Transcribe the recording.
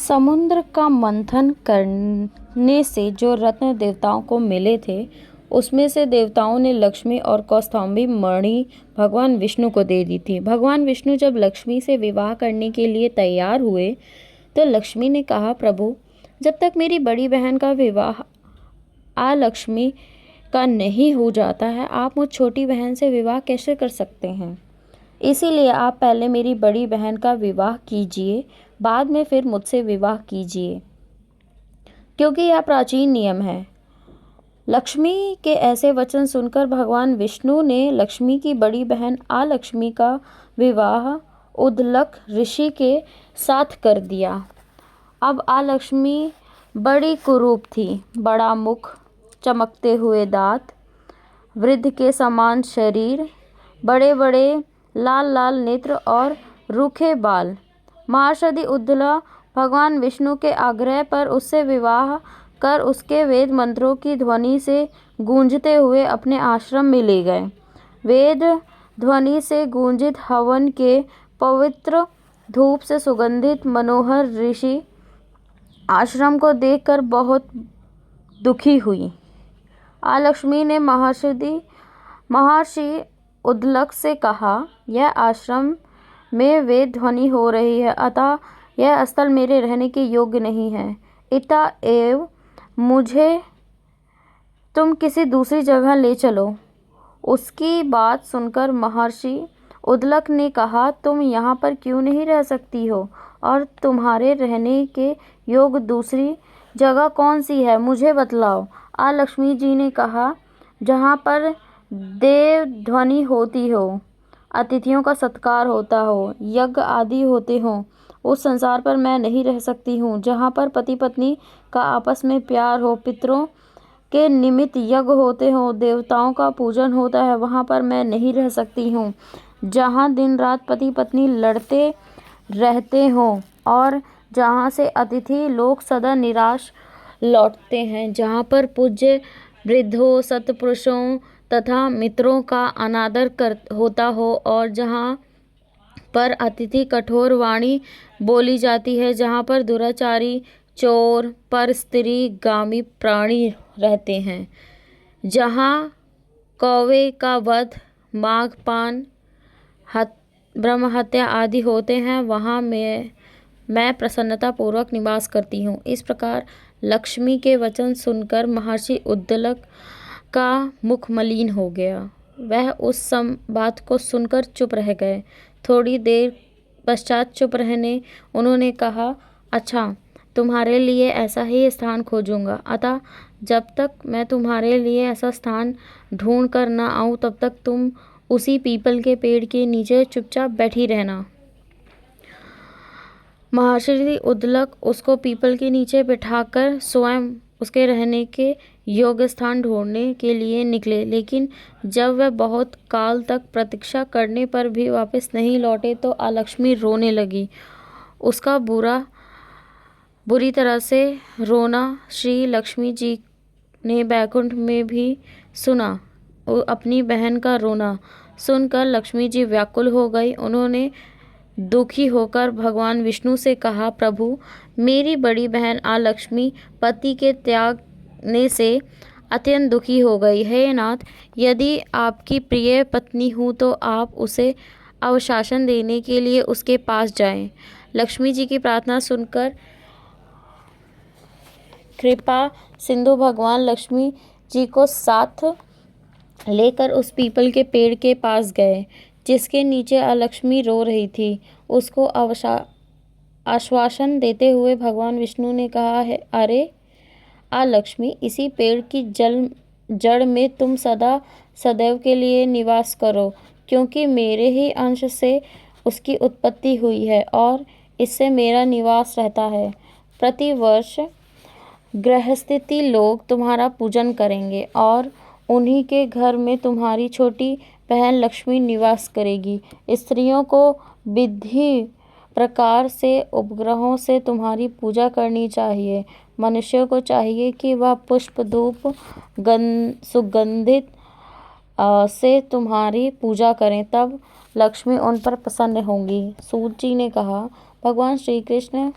समुद्र का मंथन करने से जो रत्न देवताओं को मिले थे, उसमें से देवताओं ने लक्ष्मी और कौस्तुभ मणि भगवान विष्णु को दे दी थी। भगवान विष्णु जब लक्ष्मी से विवाह करने के लिए तैयार हुए तो लक्ष्मी ने कहा, प्रभु, जब तक मेरी बड़ी बहन का विवाह लक्ष्मी का नहीं हो जाता है, आप मुझ छोटी बहन से विवाह कैसे कर सकते हैं? इसीलिए आप पहले मेरी बड़ी बहन का विवाह कीजिए, बाद में फिर मुझसे विवाह कीजिए, क्योंकि यह प्राचीन नियम है। लक्ष्मी के ऐसे वचन सुनकर भगवान विष्णु ने लक्ष्मी की बड़ी बहन लक्ष्मी का विवाह उद्दलक ऋषि के साथ कर दिया। अब लक्ष्मी बड़ी कुरूप थी, बड़ा मुख, चमकते हुए दांत, वृद्ध के समान शरीर, बड़े बड़े लाल लाल नेत्र और रूखे बाल। महर्षि उद्दला भगवान विष्णु के आग्रह पर उससे विवाह कर उसके वेद मंत्रों की ध्वनि से गूंजते हुए अपने आश्रम में ले गए। वेद ध्वनि से गूंजित हवन के पवित्र धूप से सुगंधित मनोहर ऋषि आश्रम को देखकर बहुत दुखी हुई। लक्ष्मी ने महर्षि उद्दलक से कहा, यह आश्रम में वेद ध्वनि हो रही है, अतः यह स्थल मेरे रहने के योग्य नहीं है। अतएव मुझे तुम किसी दूसरी जगह ले चलो। उसकी बात सुनकर महर्षि उद्दलक ने कहा, तुम यहाँ पर क्यों नहीं रह सकती हो, और तुम्हारे रहने के योग्य दूसरी जगह कौन सी है, मुझे बतलाओ। लक्ष्मी जी ने कहा, जहाँ पर देव ध्वनि होती हो, अतिथियों का सत्कार होता हो, यज्ञ आदि होते हों, उस संसार पर मैं नहीं रह सकती हूँ। जहाँ पर पति पत्नी का आपस में प्यार हो, पितरों के निमित्त यज्ञ होते हों, देवताओं का पूजन होता है, वहाँ पर मैं नहीं रह सकती हूँ। जहाँ दिन रात पति पत्नी लड़ते रहते हों और जहाँ से अतिथि लोग सदा निराश लौटते हैं, जहाँ पर पूज्य वृद्धों, सत्पुरुषों तथा मित्रों का अनादर होता हो और जहाँ पर अतिथि कठोर वाणी बोली जाती है, जहाँ पर दुराचारी, चोर, परस्त्री गामी प्राणी रहते हैं, जहाँ कौवे का वध, माघपान, ब्रह्म हत्या आदि होते हैं, वहाँ मैं प्रसन्नतापूर्वक निवास करती हूँ। इस प्रकार लक्ष्मी के वचन सुनकर महर्षि उद्दलक का मुख मलिन हो गया। वह उस बात को सुनकर चुप रह गए। थोड़ी देर पश्चात चुप रहने उन्होंने कहा, अच्छा, तुम्हारे लिए ऐसा ही स्थान खोजूंगा, अतः जब तक मैं तुम्हारे लिए ऐसा स्थान ढूंढ कर न आऊँ, तब तक तुम उसी पीपल के पेड़ के नीचे चुपचाप बैठी रहना। महर्षि उद्दलक उसको पीपल के नीचे बिठाकर स्वयं उसके रहने के योग्य स्थान ढूंढने के लिए निकले, लेकिन जब वह बहुत काल तक प्रतीक्षा करने पर भी वापस नहीं लौटे तो लक्ष्मी रोने लगी। उसका बुरी तरह से रोना श्री लक्ष्मी जी ने बैकुंठ में भी सुना। अपनी बहन का रोना सुनकर लक्ष्मी जी व्याकुल हो गई। उन्होंने दुखी होकर भगवान विष्णु से कहा, प्रभु, मेरी बड़ी बहन लक्ष्मी पति के त्यागने से अत्यंत दुखी हो गई। हे नाथ, यदि आपकी प्रिय पत्नी हूँ तो आप उसे अवशासन देने के लिए उसके पास जाएं। लक्ष्मी जी की प्रार्थना सुनकर कृपा सिंधु भगवान लक्ष्मी जी को साथ लेकर उस पीपल के पेड़ के पास गए, जिसके नीचे लक्ष्मी रो रही थी। उसको आश्वासन देते हुए भगवान विष्णु ने कहा है, अरे लक्ष्मी, इसी पेड़ की जड़ में तुम सदैव के लिए निवास करो, क्योंकि मेरे ही अंश से उसकी उत्पत्ति हुई है और इससे मेरा निवास रहता है। प्रतिवर्ष गृहस्थी लोग तुम्हारा पूजन करेंगे और उन्हीं के घर में तुम्हारी छोटी बहन लक्ष्मी निवास करेगी। स्त्रियों को विधि प्रकार से उपग्रहों से तुम्हारी पूजा करनी चाहिए। मनुष्यों को चाहिए कि वह पुष्प, धूप, सुगंधित से तुम्हारी पूजा करें, तब लक्ष्मी उन पर प्रसन्न होंगी। सूत जी ने कहा, भगवान श्री कृष्ण